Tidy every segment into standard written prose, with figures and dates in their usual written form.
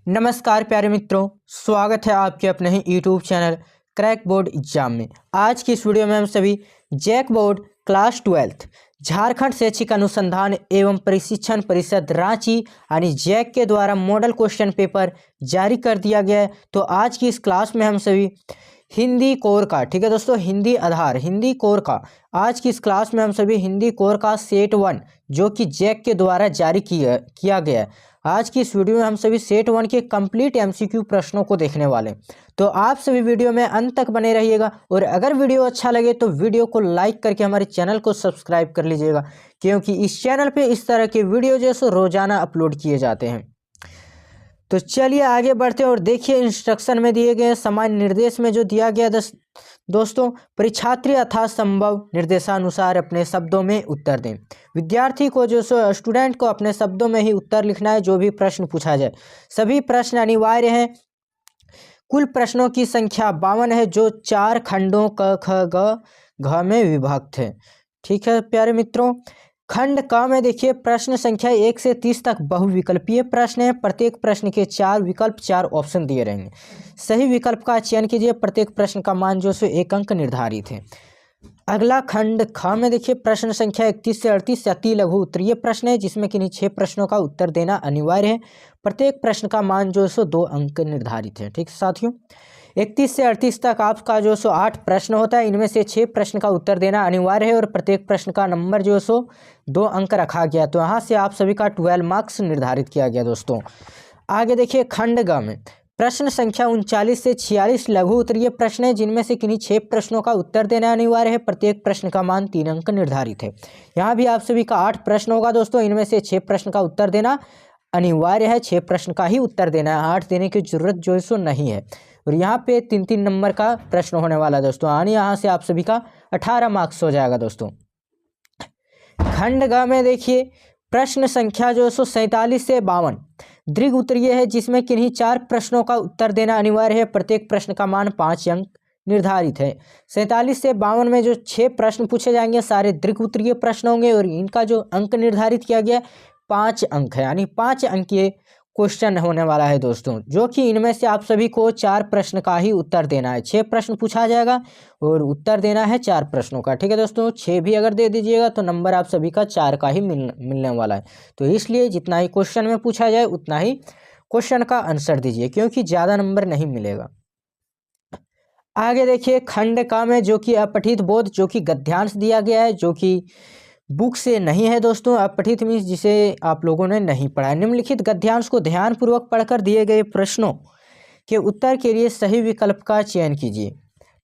नमस्कार प्यारे मित्रों, स्वागत है आपके अपने ही YouTube channel crack board exam में। आज की इस वीडियो में हम सभी जैक बोर्ड क्लास 12 झारखंड शैक्षिक अनुसंधान एवं प्रशिक्षण परिषद रांची यानी जैक के द्वारा मॉडल क्वेश्चन पेपर जारी कर दिया गया है। तो आज की इस क्लास में हम सभी हिंदी कोर का, ठीक है दोस्तों, हिंदी आधार हिंदी कोर का, आज की इस क्लास में हम सभी हिंदी कोर का सेट 1 जो कि जैक के द्वारा जारी किया गया है। आज की इस वीडियो में हम सभी सेट 1 के कंप्लीट एमसीक्यू प्रश्नों को देखने वाले हैं। तो आप सभी वीडियो में अंत तक बने रहिएगा और अगर वीडियो अच्छा लगे तो वीडियो को लाइक करके हमारे चैनल को सब्सक्राइब कर लीजिएगा, क्योंकि इस चैनल पे इस तरह के वीडियो जैसे रोजाना अपलोड किए जाते हैं। तो चलिए आगे बढ़ते हैं और देखिए इंस्ट्रक्शन में दिए गए सामान्य निर्देश में जो दिया गया दोस्तों, परीक्षार्थी यथासंभव निर्देशानुसार अपने शब्दों में उत्तर दें। विद्यार्थी को जो स्टूडेंट को अपने शब्दों में ही उत्तर लिखना है जो भी प्रश्न पूछा जाए। सभी प्रश्न अनिवार्य हैं। कुल प्रश्नों की संख्या 52 है जो 4 खंडों क ख ग घ में विभक्त है। ठीक है प्यारे मित्रों, खंड क में देखिए प्रश्न संख्या 1 से 30 तक बहुविकल्पीय प्रश्न है। प्रत्येक प्रश्न के 4 विकल्प 4 ऑप्शन दिए रहेंगे। सही विकल्प का चयन कीजिए। प्रत्येक प्रश्न का मान जो है 1 अंक निर्धारित है। अगला खंड ख में देखिए प्रश्न संख्या 31 से 38 अति लघु उत्तरीय प्रश्न है, जिसमें किन्हीं 6 प्रश्नों का उत्तर देना अनिवार्य है। प्रत्येक प्रश्न का मान जो है 2 अंक निर्धारित है। ठीक है साथियों, 31 से 38 तक आपका जो 8 प्रश्न होता है। इनमें से 6 प्रश्न का उत्तर देना अनिवार्य है और प्रत्येक प्रश्न का नंबर जो है 2 अंक रखा गया। तो यहाँ से आप सभी का 12 मार्क्स निर्धारित किया गया। दोस्तों आगे देखिए खंड ग में प्रश्न संख्या 39 से 46 लघु उत्तरीय प्रश्न है, जिनमें से किन्हीं 6 प्रश्नों का उत्तर देना अनिवार्य है। प्रत्येक प्रश्न का मान 3 अंक निर्धारित है। यहाँ भी आप सभी का 8 प्रश्न होगा दोस्तों। इनमें से 6 प्रश्न का उत्तर देना अनिवार्य है। 6 प्रश्न का ही उत्तर देना है, 8 देने की जरूरत जो है नहीं है। और यहाँ पे 3-3 नंबर का प्रश्न होने वाला है दोस्तों, यानी यहाँ से आप सभी का 18 मार्क्स हो जाएगा दोस्तों। खंड ग में देखिए प्रश्न संख्या जो है 47 से 52 दीर्घ उत्तरीय है, जिसमें किन्हीं 4 प्रश्नों का उत्तर देना अनिवार्य है। प्रत्येक प्रश्न का मान 5 अंक निर्धारित है। 47 से 52 में जो 6 प्रश्न पूछे जाएंगे सारे दीर्घ उत्तरीय प्रश्न होंगे और इनका जो अंक निर्धारित किया गया 5 अंक है, यानी 5 अंकीय क्वेश्चन होने वाला है दोस्तों, जो कि इनमें से आप सभी को 4 प्रश्न का ही उत्तर देना है। 6 प्रश्न पूछा जाएगा और उत्तर देना है 4 प्रश्नों का। ठीक है दोस्तों, 6 भी अगर दे दीजिएगा तो नंबर आप सभी का 4 का ही मिलने वाला है। तो इसलिए जितना ही क्वेश्चन में पूछा जाए उतना ही क्वेश्चन का आंसर दीजिए, क्योंकि ज़्यादा नंबर नहीं मिलेगा। आगे देखिए खंड क में जो कि अपठित बोध जो कि गद्यांश दिया गया है, जो कि बुक से नहीं है दोस्तों। अपठित मीन्स जिसे आप लोगों ने नहीं पढ़ा। निम्नलिखित गद्यांश को ध्यानपूर्वक पढ़कर दिए गए प्रश्नों के उत्तर के लिए सही विकल्प का चयन कीजिए।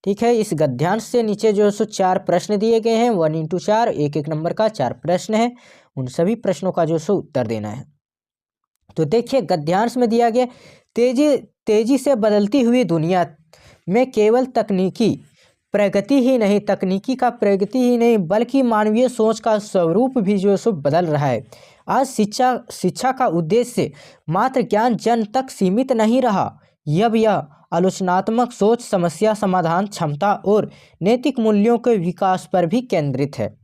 ठीक है, इस गद्यांश से नीचे जो 4 प्रश्न दिए गए हैं, 1 into 4, 1-1 नंबर का 4 प्रश्न है। उन सभी प्रश्नों का जो उत्तर देना है। तो देखिए गद्यांश में दिया गया तेजी से बदलती हुई दुनिया में केवल तकनीकी प्रगति ही नहीं बल्कि मानवीय सोच का स्वरूप भी जो है बदल रहा है। आज शिक्षा का उद्देश्य मात्र ज्ञान जन तक सीमित नहीं रहा। अब यह आलोचनात्मक सोच, समस्या समाधान क्षमता और नैतिक मूल्यों के विकास पर भी केंद्रित है।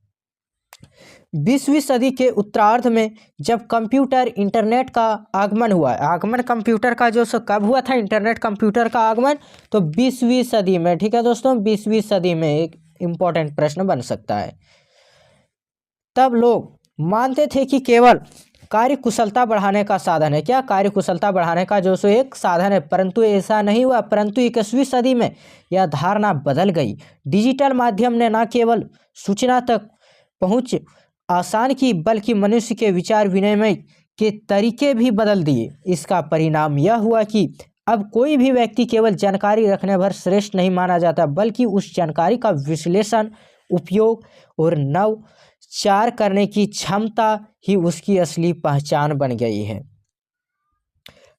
20वीं सदी के उत्तरार्ध में जब कंप्यूटर इंटरनेट का आगमन हुआ, आगमन कंप्यूटर का जो कब हुआ था, इंटरनेट कंप्यूटर का आगमन, तो 20वीं सदी में। ठीक है दोस्तों, 20वीं सदी में एक इम्पोर्टेंट प्रश्न बन सकता है। तब लोग मानते थे कि केवल कार्य कुशलता बढ़ाने का साधन है। क्या कार्य कुशलता बढ़ाने का जो एक साधन है, परंतु ऐसा नहीं हुआ। परंतु 21वीं सदी में यह धारणा बदल गई। डिजिटल माध्यम ने न केवल सूचना तक पहुँच आसान की, बल्कि मनुष्य के विचार विनिमय के तरीके भी बदल दिए। इसका परिणाम यह हुआ कि अब कोई भी व्यक्ति केवल जानकारी रखने भर श्रेष्ठ नहीं माना जाता, बल्कि उस जानकारी का विश्लेषण, उपयोग और नवाचार करने की क्षमता ही उसकी असली पहचान बन गई है।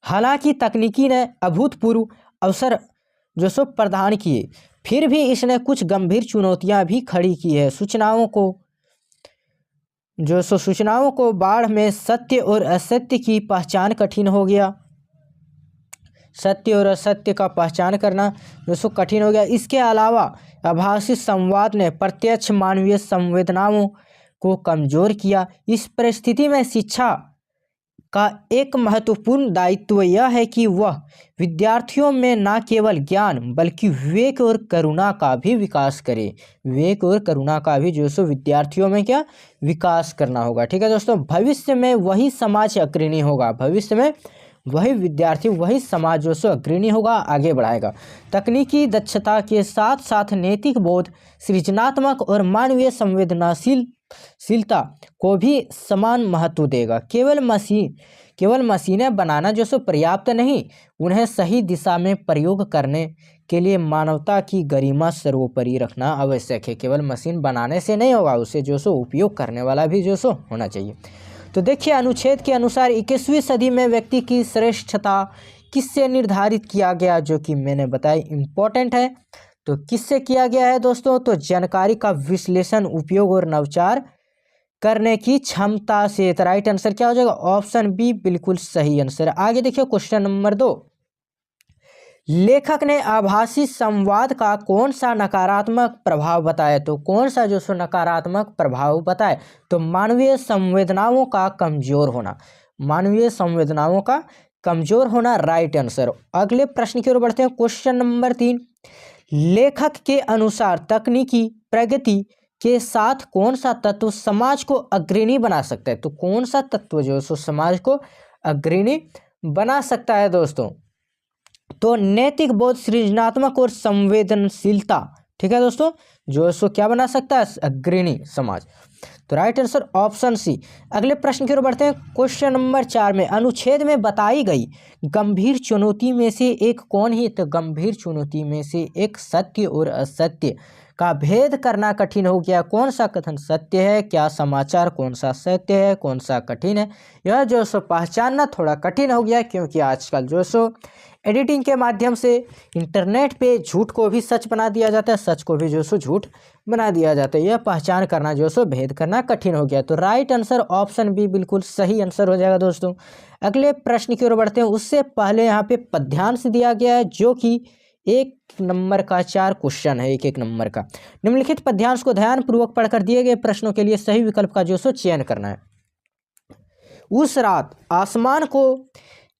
हालांकि तकनीकी ने अभूतपूर्व अवसर जो प्रदान किए, फिर भी इसने कुछ गंभीर चुनौतियां भी खड़ी की है। सूचनाओं को बाढ़ में सत्य और असत्य की पहचान कठिन हो गया। सत्य और असत्य का पहचान करना जो कठिन हो गया। इसके अलावा आभासी संवाद ने प्रत्यक्ष मानवीय संवेदनाओं को कमजोर किया। इस परिस्थिति में शिक्षा का एक महत्वपूर्ण दायित्व यह है कि वह विद्यार्थियों में न केवल ज्ञान बल्कि विवेक और करुणा का भी विकास करे। विवेक और करुणा का भी जो सो विद्यार्थियों में क्या विकास करना होगा। ठीक है दोस्तों, भविष्य में वही समाज अग्रणी होगा। भविष्य में वही विद्यार्थी वही समाज जो सो अग्रणी होगा, आगे बढ़ाएगा। तकनीकी दक्षता के साथ साथ नैतिक बोध, सृजनात्मक और मानवीय संवेदनशीलता को भी समान महत्व देगा। केवल मशीनें बनाना जो सो पर्याप्त नहीं, उन्हें सही दिशा में प्रयोग करने के लिए मानवता की गरिमा सर्वोपरि रखना आवश्यक है। केवल मशीन बनाने से नहीं होगा, उसे जो सो उपयोग करने वाला भी जो सो होना चाहिए। तो देखिए, अनुच्छेद के अनुसार 21वीं सदी में व्यक्ति की श्रेष्ठता किससे निर्धारित किया गया, जो कि मैंने बताया इम्पोर्टेंट है। तो किससे किया गया है दोस्तों, तो जानकारी का विश्लेषण, उपयोग और नवाचार करने की क्षमता से। तो राइट आंसर क्या हो जाएगा, ऑप्शन बी बिल्कुल सही आंसर। आगे देखिए क्वेश्चन नंबर 2, लेखक ने आभासी संवाद का कौन सा नकारात्मक प्रभाव बताया। तो कौन सा जो सो नकारात्मक प्रभाव बताए, तो मानवीय संवेदनाओं का कमजोर होना। मानवीय संवेदनाओं का कमजोर होना राइट आंसर। अगले प्रश्न की ओर बढ़ते हैं, क्वेश्चन नंबर 3, लेखक के अनुसार तकनीकी प्रगति के साथ कौन सा तत्व समाज को अग्रणी बना सकता है। तो कौन सा तत्व जो सो समाज को अग्रणी बना सकता है दोस्तों, तो नैतिक बोध, सृजनात्मक और संवेदनशीलता। ठीक है दोस्तों, जो सो क्या बना सकता है, अग्रणी समाज। तो राइट आंसर ऑप्शन सी। अगले प्रश्न की ओर बढ़ते हैं, क्वेश्चन नंबर 4 में अनुच्छेद में बताई गई गंभीर चुनौती में से एक कौन है। तो गंभीर चुनौती में से एक सत्य और असत्य का भेद करना कठिन हो गया। कौन सा कथन सत्य है, क्या समाचार कौन सा सत्य है, कौन सा कठिन है, यह जो सो पहचानना थोड़ा कठिन हो गया, क्योंकि आजकल जो सो एडिटिंग के माध्यम से इंटरनेट पे झूठ को भी सच बना दिया जाता है, सच को भी जो सो झूठ बना दिया जाता है। यह पहचान करना जो सो भेद करना कठिन हो गया। तो राइट आंसर ऑप्शन बी बिल्कुल सही आंसर हो जाएगा दोस्तों। अगले प्रश्न की ओर बढ़ते हैं, उससे पहले यहाँ पे पद्यांश दिया गया है, जो कि 1 नंबर का 4 क्वेश्चन है, एक नंबर का। निम्नलिखित पद्यांश को ध्यानपूर्वक पढ़कर दिए गए प्रश्नों के लिए सही विकल्प का जो सो चयन करना है। उस रात आसमान को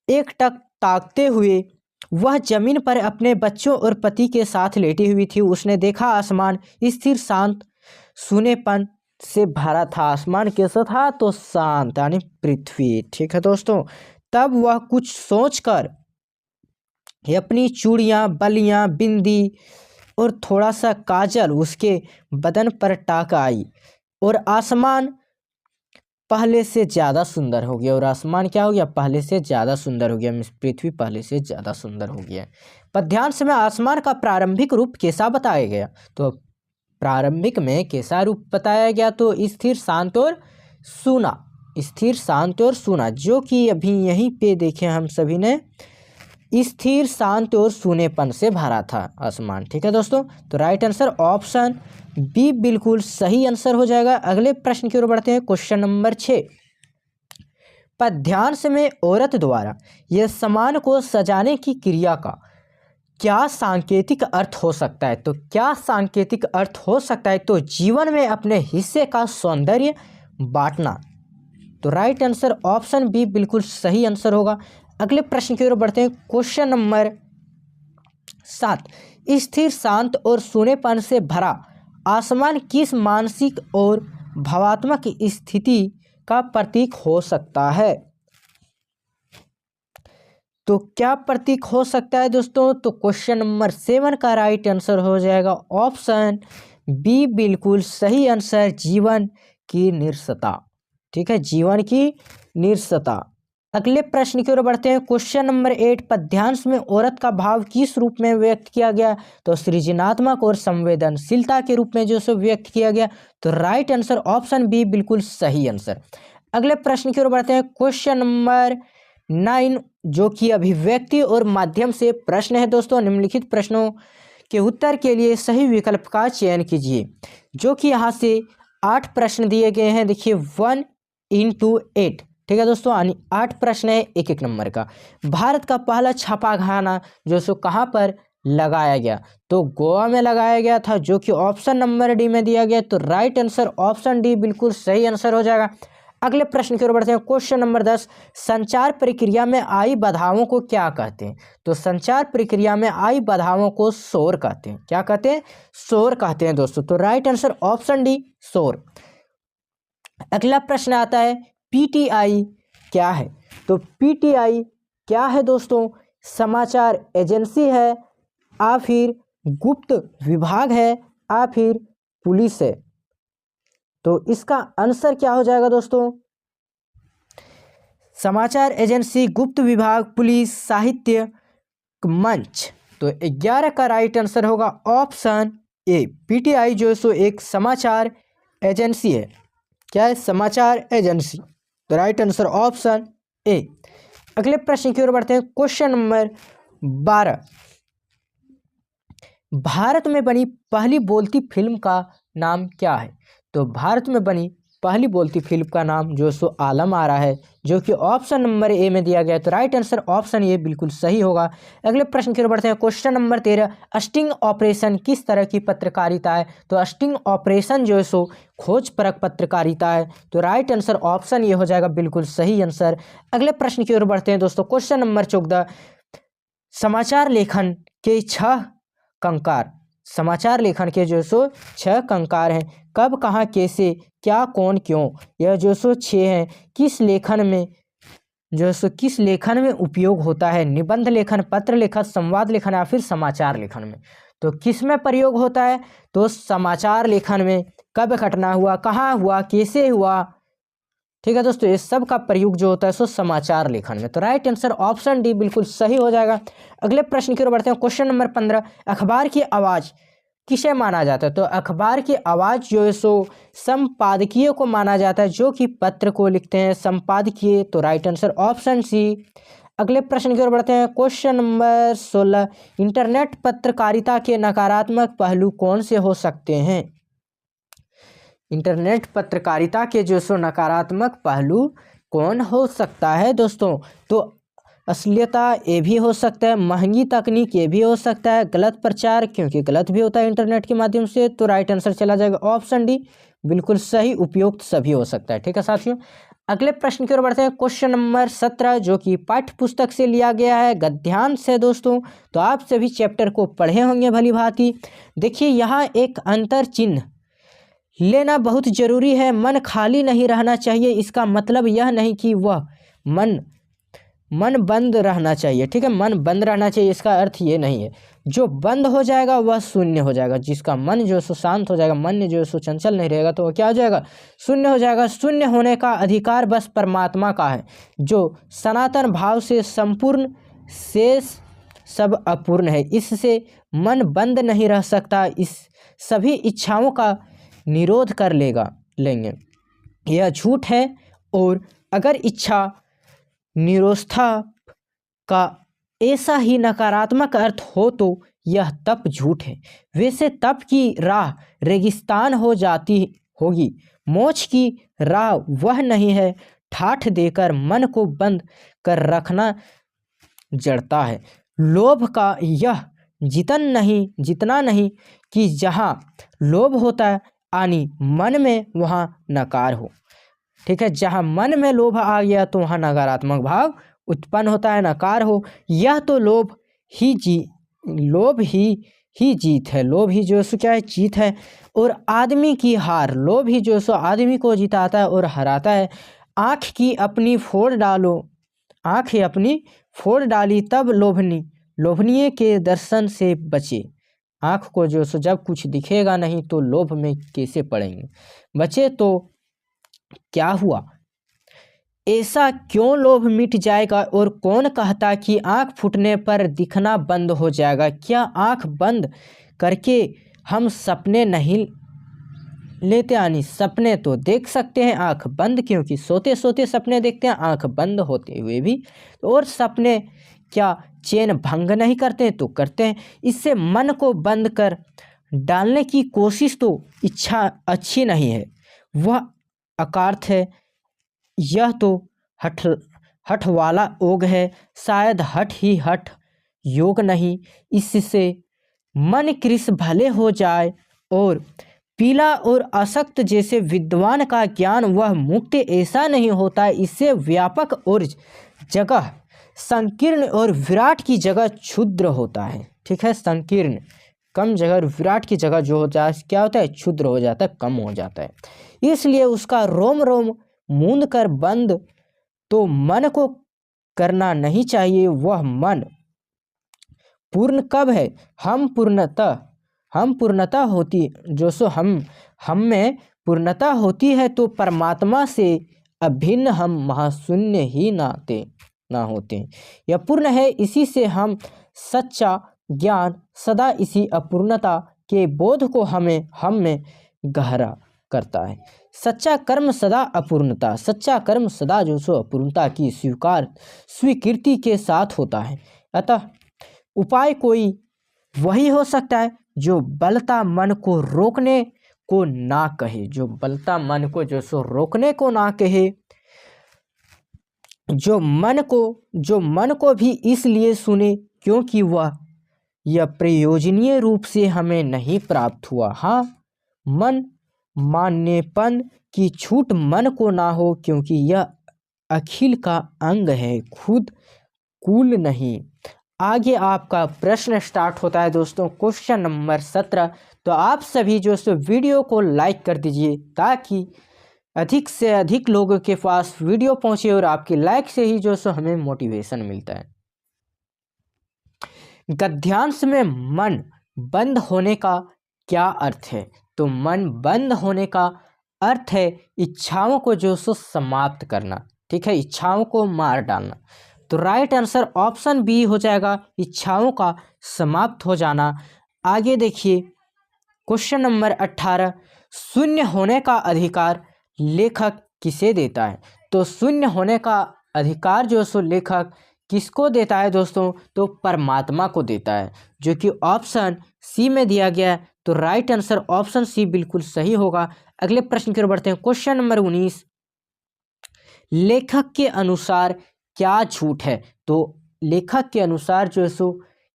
एकटक ताकते हुए वह जमीन पर अपने बच्चों और पति के साथ लेटी हुई थी। उसने देखा आसमान स्थिर शांत सूनेपन से भरा था। आसमान कैसा था, तो शांत, यानी पृथ्वी। ठीक है दोस्तों, तब वह कुछ सोचकर अपनी चूड़ियाँ, बलियाँ, बिंदी और थोड़ा सा काजल उसके बदन पर टाक आई, और आसमान पहले से ज़्यादा सुंदर हो गया। और आसमान क्या हो गया, पहले से ज़्यादा सुंदर हो गया, पृथ्वी पहले से ज़्यादा सुंदर हो गया। पद्यांश में आसमान का प्रारंभिक रूप कैसा बताया गया। तो प्रारंभिक में कैसा रूप बताया गया, तो स्थिर शांत और सूना। स्थिर शांत और सूना, जो कि अभी यहीं पे देखें हम सभी ने, स्थिर शांत और सूनेपन से भरा था आसमान। ठीक है दोस्तों, तो राइट आंसर ऑप्शन बी बिल्कुल सही आंसर हो जाएगा। अगले प्रश्न की ओर बढ़ते हैं, क्वेश्चन नंबर 6, पद्यांश में औरत द्वारा यह सामान को सजाने की क्रिया का क्या सांकेतिक अर्थ हो सकता है। तो क्या सांकेतिक अर्थ हो सकता है, तो जीवन में अपने हिस्से का सौंदर्य बांटना। तो राइट आंसर ऑप्शन बी बिल्कुल सही आंसर होगा। अगले प्रश्न की ओर बढ़ते हैं, क्वेश्चन नंबर 7, स्थिर शांत और सूनेपन से भरा आसमान किस मानसिक और भावात्मक स्थिति का प्रतीक हो सकता है। तो क्या प्रतीक हो सकता है दोस्तों, तो क्वेश्चन नंबर 7 का राइट आंसर हो जाएगा ऑप्शन बी बिल्कुल सही आंसर, जीवन की निरसता। ठीक है, जीवन की निरसता। अगले प्रश्न की ओर बढ़ते हैं, क्वेश्चन नंबर 8, पद्यांश में औरत का भाव किस रूप में व्यक्त किया गया। तो सृजनात्मक और संवेदनशीलता के रूप में जो सो व्यक्त किया गया। तो राइट आंसर ऑप्शन बी बिल्कुल सही आंसर। अगले प्रश्न की ओर बढ़ते हैं, क्वेश्चन नंबर 9, जो कि अभिव्यक्ति और माध्यम से प्रश्न है दोस्तों। निम्नलिखित प्रश्नों के उत्तर के लिए सही विकल्प का चयन कीजिए, जो कि यहाँ से 8 प्रश्न दिए गए हैं। देखिए 1 into 8। ठीक है दोस्तों, 8 प्रश्न है, एक नंबर का। भारत का पहला छापाखाना जो सो कहाँ पर लगाया गया, तो गोवा में लगाया गया था, जो कि ऑप्शन नंबर डी में दिया गया। तो राइट आंसर ऑप्शन डी बिल्कुल सही आंसर हो जाएगा। अगले प्रश्न की ओर बढ़ते हैं। क्वेश्चन नंबर 10, संचार प्रक्रिया में आई बाधाओं को क्या कहते हैं? तो संचार प्रक्रिया में आई बाधाओं को शोर कहते हैं। क्या कहते हैं? शोर कहते हैं दोस्तों। तो राइट आंसर ऑप्शन डी, शोर। अगला प्रश्न आता है, पीटीआई क्या है? तो पीटीआई क्या है दोस्तों? समाचार एजेंसी है, या फिर गुप्त विभाग है, या फिर पुलिस है? तो इसका आंसर क्या हो जाएगा दोस्तों? समाचार एजेंसी, गुप्त विभाग, पुलिस, साहित्य मंच। तो 11 का राइट आंसर होगा ऑप्शन ए। पीटीआई जो है सो एक समाचार एजेंसी है। क्या है? समाचार एजेंसी। तो राइट आंसर ऑप्शन ए। अगले प्रश्न की ओर बढ़ते हैं। क्वेश्चन नंबर 12, भारत में बनी पहली बोलती फिल्म का नाम क्या है? तो भारत में बनी पहली बोलती फिल्म का नाम जो सो आलम आरा है, जो कि ऑप्शन नंबर ए में दिया गया है। तो राइट आंसर ऑप्शन ए बिल्कुल सही होगा। अगले प्रश्न की ओर बढ़ते हैं। क्वेश्चन नंबर 13, स्टिंग ऑपरेशन किस तरह की पत्रकारिता है? तो स्टिंग ऑपरेशन जो है सो खोजपरक पत्रकारिता है। तो राइट आंसर ऑप्शन ये हो जाएगा बिल्कुल सही आंसर। अगले प्रश्न की ओर बढ़ते हैं दोस्तों। क्वेश्चन नंबर 14, समाचार लेखन के 6 कंकार। समाचार लेखन के जो सो 6 कंकार हैं। कब, कहाँ, कैसे, क्या, कौन, क्यों। यह जो सो 6 हैं। किस लेखन में जो सो किस लेखन में उपयोग होता है? निबंध लेखन, पत्र लेखन, संवाद लेखन, या फिर समाचार लेखन में? तो किस में प्रयोग होता है? तो समाचार लेखन में। कब घटना हुआ, कहाँ हुआ, कैसे हुआ, ठीक है दोस्तों, ये सब का प्रयोग जो होता है सो समाचार लेखन में। तो राइट आंसर ऑप्शन डी बिल्कुल सही हो जाएगा। अगले प्रश्न की ओर बढ़ते हैं। क्वेश्चन नंबर 15, अखबार की आवाज़ किसे माना जाता है? तो अखबार की आवाज़ जो है सो संपादकीय को माना जाता है, जो कि पत्र को लिखते हैं, संपादकीय। तो राइट आंसर ऑप्शन सी। अगले प्रश्न की ओर बढ़ते हैं। क्वेश्चन नंबर 16, इंटरनेट पत्रकारिता के नकारात्मक पहलू कौन से हो सकते हैं? इंटरनेट पत्रकारिता के जो सो नकारात्मक पहलू कौन हो सकता है दोस्तों? तो अश्लीलता ये भी हो सकता है, महंगी तकनीक ये भी हो सकता है, गलत प्रचार, क्योंकि गलत भी होता है इंटरनेट के माध्यम से। तो राइट आंसर चला जाएगा ऑप्शन डी बिल्कुल सही, उपयुक्त सभी हो सकता है। ठीक है साथियों, अगले प्रश्न की ओर बढ़ते हैं। क्वेश्चन नंबर 17, जो कि पाठ्य पुस्तक से लिया गया है, गद्यांश है दोस्तों। तो आप सभी चैप्टर को पढ़े होंगे भली भांति। देखिए यहाँ एक अंतर चिन्ह लेना बहुत जरूरी है। मन खाली नहीं रहना चाहिए, इसका मतलब यह नहीं कि वह मन बंद रहना चाहिए। ठीक है, मन बंद रहना चाहिए, इसका अर्थ ये नहीं है। जो बंद हो जाएगा वह शून्य हो जाएगा। जिसका मन जो सो शांत हो जाएगा, मन जो सो चंचल नहीं रहेगा, तो वह क्या हो जाएगा? शून्य हो जाएगा। शून्य होने का अधिकार बस परमात्मा का है, जो सनातन भाव से संपूर्ण, शेष सब अपूर्ण है। इससे मन बंद नहीं रह सकता, इस सभी इच्छाओं का निरोध कर लेंगे। यह झूठ है। और अगर इच्छा निरोधता का ऐसा ही नकारात्मक अर्थ हो तो यह तप झूठ है। वैसे तप की राह रेगिस्तान हो जाती होगी, मोक्ष की राह वह नहीं है। ठाठ देकर मन को बंद कर रखना जड़ता है। लोभ का यह जितना नहीं कि जहाँ लोभ होता है यानी मन में, वहाँ नकार हो। ठीक है, जहाँ मन में लोभ आ गया तो वहाँ नकारात्मक भाव उत्पन्न होता है, नकार हो। यह तो लोभ ही जीत है। लोभ ही जो सो क्या है? जीत है। और आदमी की हार, लोभ ही जो सो आदमी को जिताता है और हराता है। आँख ही अपनी फोड़ डाली तब लोभनीय के दर्शन से बचे। आँख को जो सो जब कुछ दिखेगा नहीं तो लोभ में कैसे पड़ेंगे? बचे तो क्या हुआ? ऐसा क्यों लोभ मिट जाएगा? और कौन कहता कि आँख फूटने पर दिखना बंद हो जाएगा? क्या आँख बंद करके हम सपने नहीं लेते? यानी सपने तो देख सकते हैं आँख बंद, क्योंकि सोते सोते सपने देखते हैं आँख बंद होते हुए भी। और सपने क्या चैन भंग नहीं करते? तो करते हैं। इससे मन को बंद कर डालने की कोशिश तो इच्छा अच्छी नहीं है, वह अकार्थ है। यह तो हठ वाला योग है, शायद हठ ही हठ योग नहीं। इससे मन कृश भले हो जाए और पीला और असक्त जैसे विद्वान का ज्ञान वह मुक्त ऐसा नहीं होता, इससे व्यापक और जगह संकीर्ण और विराट की जगह क्षुद्र होता है। ठीक है, संकीर्ण कम जगह और विराट की जगह जो होता है क्या होता है, क्षुद्र हो जाता है, कम हो जाता है। इसलिए उसका रोम रोम मूंद कर बंद तो मन को करना नहीं चाहिए। वह मन पूर्ण कब है, हम पूर्णता होती जो सो हम में पूर्णता होती है तो परमात्मा से अभिन्न हम महाशून्य ही ना होते। यह पूर्ण है, इसी से हम सच्चा ज्ञान सदा इसी अपूर्णता के बोध को हम में गहरा करता है। सच्चा कर्म सदा अपूर्णता, सच्चा कर्म सदा जो सो अपूर्णता की स्वीकृति के साथ होता है। अतः उपाय कोई वही हो सकता है जो बलता मन को रोकने को ना कहे, जो बलता मन को जो सो रोकने को ना कहे, जो मन को भी इसलिए सुने क्योंकि वह यह प्रयोजनीय रूप से हमें नहीं प्राप्त हुआ। हाँ, मन मान्यपन की छूट मन को ना हो, क्योंकि यह अखिल का अंग है, खुद कुल नहीं। आगे आपका प्रश्न स्टार्ट होता है दोस्तों, क्वेश्चन नंबर 17। तो आप सभी जो सो वीडियो को लाइक कर दीजिए ताकि अधिक से अधिक लोगों के पास वीडियो पहुंचे और आपके लाइक से ही जो सो हमें मोटिवेशन मिलता है। गद्यांश में मन बंद होने का क्या अर्थ है? तो मन बंद होने का अर्थ है इच्छाओं को जो सो समाप्त करना। ठीक है, इच्छाओं को मार डालना। तो राइट आंसर ऑप्शन बी हो जाएगा, इच्छाओं का समाप्त हो जाना। आगे देखिए क्वेश्चन नंबर 18, शून्य होने का अधिकार लेखक किसे देता है? तो शून्य होने का अधिकार जो सो लेखक किसको देता है दोस्तों? तो परमात्मा को देता है, जो कि ऑप्शन सी में दिया गया है। तो राइट आंसर ऑप्शन सी बिल्कुल सही होगा। अगले प्रश्न की ओर बढ़ते हैं, क्वेश्चन नंबर 19, लेखक के अनुसार क्या झूठ है? तो लेखक के अनुसार जो है सो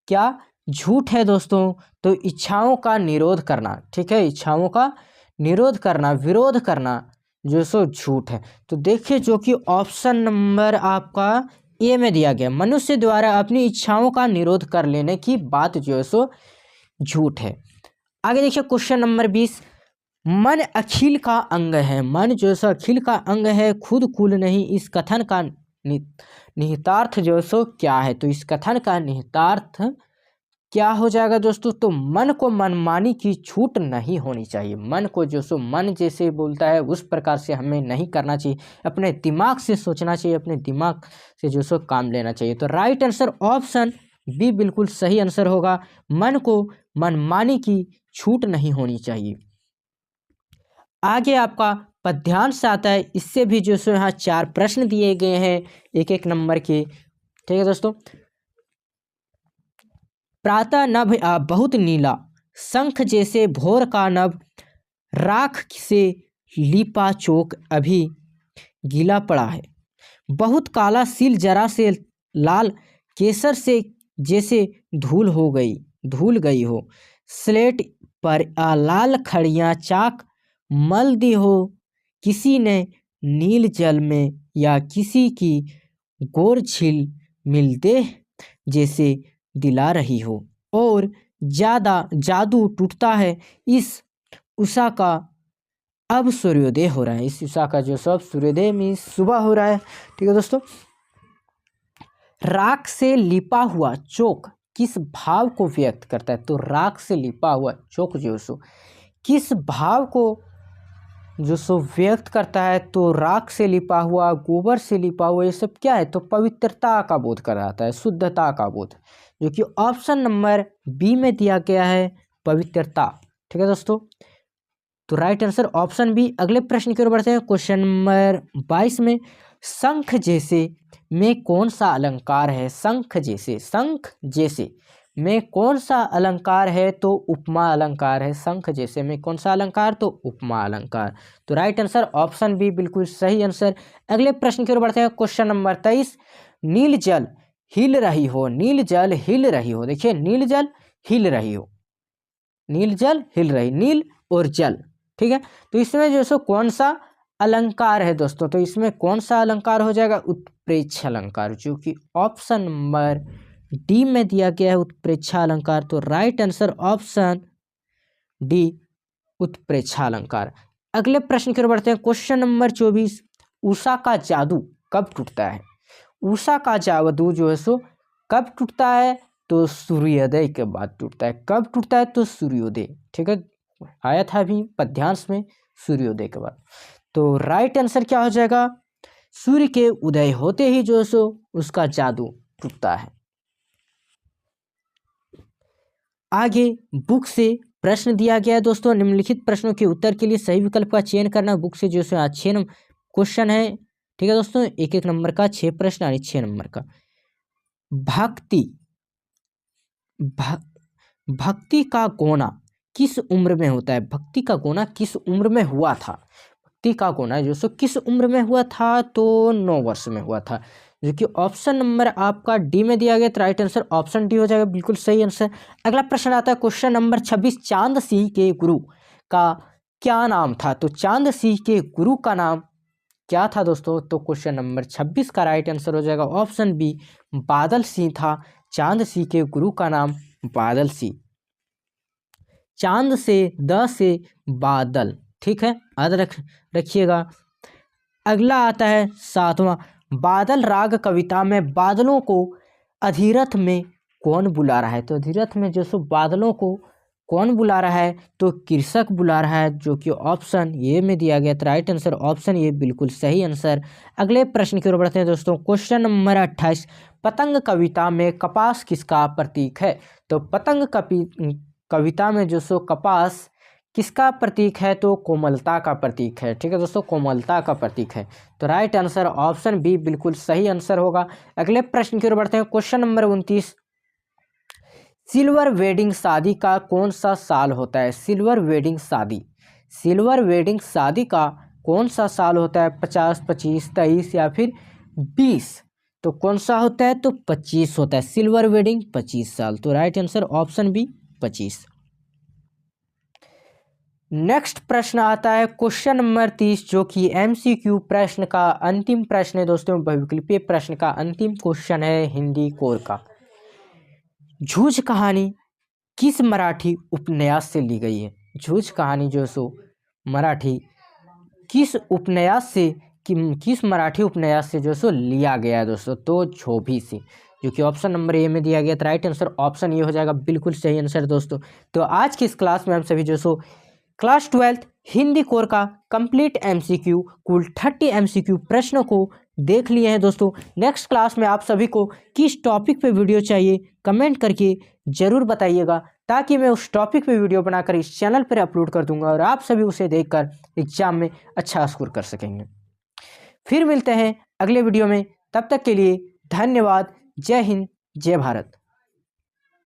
क्या झूठ है दोस्तों? तो इच्छाओं का निरोध करना। ठीक है, इच्छाओं का निरोध करना, विरोध करना जो सो झूठ है। तो देखिए जो कि ऑप्शन नंबर आपका ए में दिया गया, मनुष्य द्वारा अपनी इच्छाओं का निरोध कर लेने की बात जो है सो झूठ है। आगे देखिए क्वेश्चन नंबर 20, मन अखिल का अंग है, मन जो सो अखिल का अंग है, खुद कुल नहीं। इस कथन का निहितार्थ जो सो क्या है? तो इस कथन का निहितार्थ क्या हो जाएगा दोस्तों? तो मन को मनमानी की छूट नहीं होनी चाहिए। मन को जो सो मन जैसे बोलता है उस प्रकार से हमें नहीं करना चाहिए, अपने दिमाग से सोचना चाहिए, अपने दिमाग से जो सो काम लेना चाहिए। तो राइट आंसर ऑप्शन बी बिल्कुल सही आंसर होगा, मन को मनमानी की छूट नहीं होनी चाहिए। आगे आपका पद्यांश आता है, इससे भी जो सो यहाँ 4 प्रश्न दिए गए हैं 1-1 नंबर के। ठीक है दोस्तों, प्रातः नभ बहुत नीला, शंख जैसे भोर का नभ, राख से लिपा चौक अभी गीला पड़ा है। बहुत काला सील जरा से लाल, केसर से जैसे धूल गई हो। स्लेट पर लाल खड़ियाँ चाक मल दी हो, किसी ने नील जल में, या किसी की गोर झील मिलदेह जैसे दिला रही हो। और ज़्यादा जादू टूटता है इस उषा का, अब सूर्योदय हो रहा है। इस उषा का जो सब सूर्योदय में सुबह हो रहा है। ठीक है दोस्तों, राख से लिपा हुआ चौक किस भाव को व्यक्त करता है? तो राख से लिपा हुआ चौक जो सो किस भाव को जो सो व्यक्त करता है? तो राख से लिपा हुआ, गोबर से लिपा हुआ, ये सब क्या है? तो पवित्रता का बोध कराता है, शुद्धता का बोध, जो कि ऑप्शन नंबर बी में दिया गया है, पवित्रता। ठीक है दोस्तों, तो राइट आंसर ऑप्शन बी। अगले प्रश्न की ओर बढ़ते हैं, क्वेश्चन नंबर 22 में, शंख जैसे में कौन सा अलंकार है? शंख जैसे में कौन सा अलंकार है? तो उपमा अलंकार है। शंख जैसे में कौन सा अलंकार? तो उपमा अलंकार। तो राइट आंसर ऑप्शन बी बिल्कुल सही आंसर। अगले प्रश्न की ओर बढ़ते हैं, क्वेश्चन नंबर 23, नील जल हिल रही हो, नील जल हिल रही हो। देखिए नील जल हिल रही हो, नील जल हिल रही, नील और जल ठीक है। तो इसमें जो सो कौन सा अलंकार है दोस्तों, तो इसमें कौन सा अलंकार हो जाएगा, उत्प्रेक्षा अलंकार, जो कि ऑप्शन नंबर डी में दिया गया है उत्प्रेक्षा अलंकार। तो राइट आंसर ऑप्शन डी उत्प्रेक्षा अलंकार। अगले प्रश्न की ओर बढ़ते हैं। क्वेश्चन नंबर 24, उषा का जादू कब टूटता है। उषा का जादू जो है सो कब टूटता है, तो सूर्योदय के बाद टूटता है। कब टूटता है, तो सूर्योदय, ठीक है, आया था अभी पद्यांश में, सूर्योदय के बाद। तो राइट आंसर क्या हो जाएगा, सूर्य के उदय होते ही जो है सो उसका जादू टूटता है। आगे बुक से प्रश्न दिया गया है दोस्तों। निम्नलिखित प्रश्नों के उत्तर के लिए सही विकल्प का चयन करना। बुक से जो है 6 क्वेश्चन है, ठीक है दोस्तों, 1-1 नंबर का 6 प्रश्न यानी 6 नंबर का। भक्ति का गोना किस उम्र में होता है। भक्ति का गोना किस उम्र में हुआ था। भक्ति का गोना जो सो किस उम्र में हुआ था, तो 9 वर्ष में हुआ था, जो कि ऑप्शन नंबर आपका डी में दिया गया। तो राइट आंसर ऑप्शन डी हो जाएगा, बिल्कुल सही आंसर। अगला प्रश्न आता है क्वेश्चन नंबर 26, चांद सिंह के गुरु का क्या नाम था। तो चांद सिंह के गुरु का नाम क्या था दोस्तों, तो क्वेश्चन नंबर 26 का राइट आंसर हो जाएगा ऑप्शन बी, बादल सिंह था। चांद सिंह के गुरु का नाम बादल सिंह। चांद से द से बादल, ठीक है, याद रखिएगा। अगला आता है 7वां, बादल राग कविता में बादलों को अधिरथ में कौन बुला रहा है। तो अधिरथ में जो सो बादलों को कौन बुला रहा है, तो कृषक बुला रहा है, जो कि ऑप्शन ए में दिया गया। तो राइट आंसर ऑप्शन ए बिल्कुल सही आंसर। अगले प्रश्न की ओर बढ़ते हैं दोस्तों। क्वेश्चन नंबर 28, पतंग कविता में कपास किसका प्रतीक है। तो पतंग कविता में जो सो कपास किसका प्रतीक है, तो कोमलता का प्रतीक है, ठीक है दोस्तों, कोमलता का प्रतीक है। तो राइट आंसर ऑप्शन बी बिल्कुल सही आंसर होगा। अगले प्रश्न की ओर बढ़ते हैं। क्वेश्चन नंबर 29, सिल्वर वेडिंग शादी का कौन सा साल होता है। सिल्वर वेडिंग शादी का कौन सा साल होता है, 50, 25, 23 या फिर 20। तो कौन सा होता है, तो 25 होता है। सिल्वर वेडिंग 25 साल। तो right answer option B 25। Next प्रश्न आता है क्वेश्चन नंबर 30, जो कि MCQ प्रश्न का अंतिम प्रश्न है दोस्तों, बहुविकल्पीय प्रश्न का अंतिम क्वेश्चन है हिंदी कोर का। झूठ कहानी किस मराठी उपन्यास से ली गई है। झूठ कहानी जो सो मराठी किस मराठी उपन्यास से जो सो लिया गया है दोस्तों, तो झोभी से, जो कि ऑप्शन नंबर ए में दिया गया। तो राइट आंसर ऑप्शन ए हो जाएगा, बिल्कुल सही आंसर दोस्तों। तो आज की इस क्लास में हम सभी जो सो क्लास 12 हिंदी कोर का कंप्लीट MCQ कुल 30 MCQ प्रश्नों को देख लिए हैं दोस्तों। नेक्स्ट क्लास में आप सभी को किस टॉपिक पे वीडियो चाहिए कमेंट करके ज़रूर बताइएगा, ताकि मैं उस टॉपिक पे वीडियो बनाकर इस चैनल पर अपलोड कर दूंगा और आप सभी उसे देखकर एग्जाम में अच्छा स्कोर कर सकेंगे। फिर मिलते हैं अगले वीडियो में, तब तक के लिए धन्यवाद। जय हिंद, जय भारत।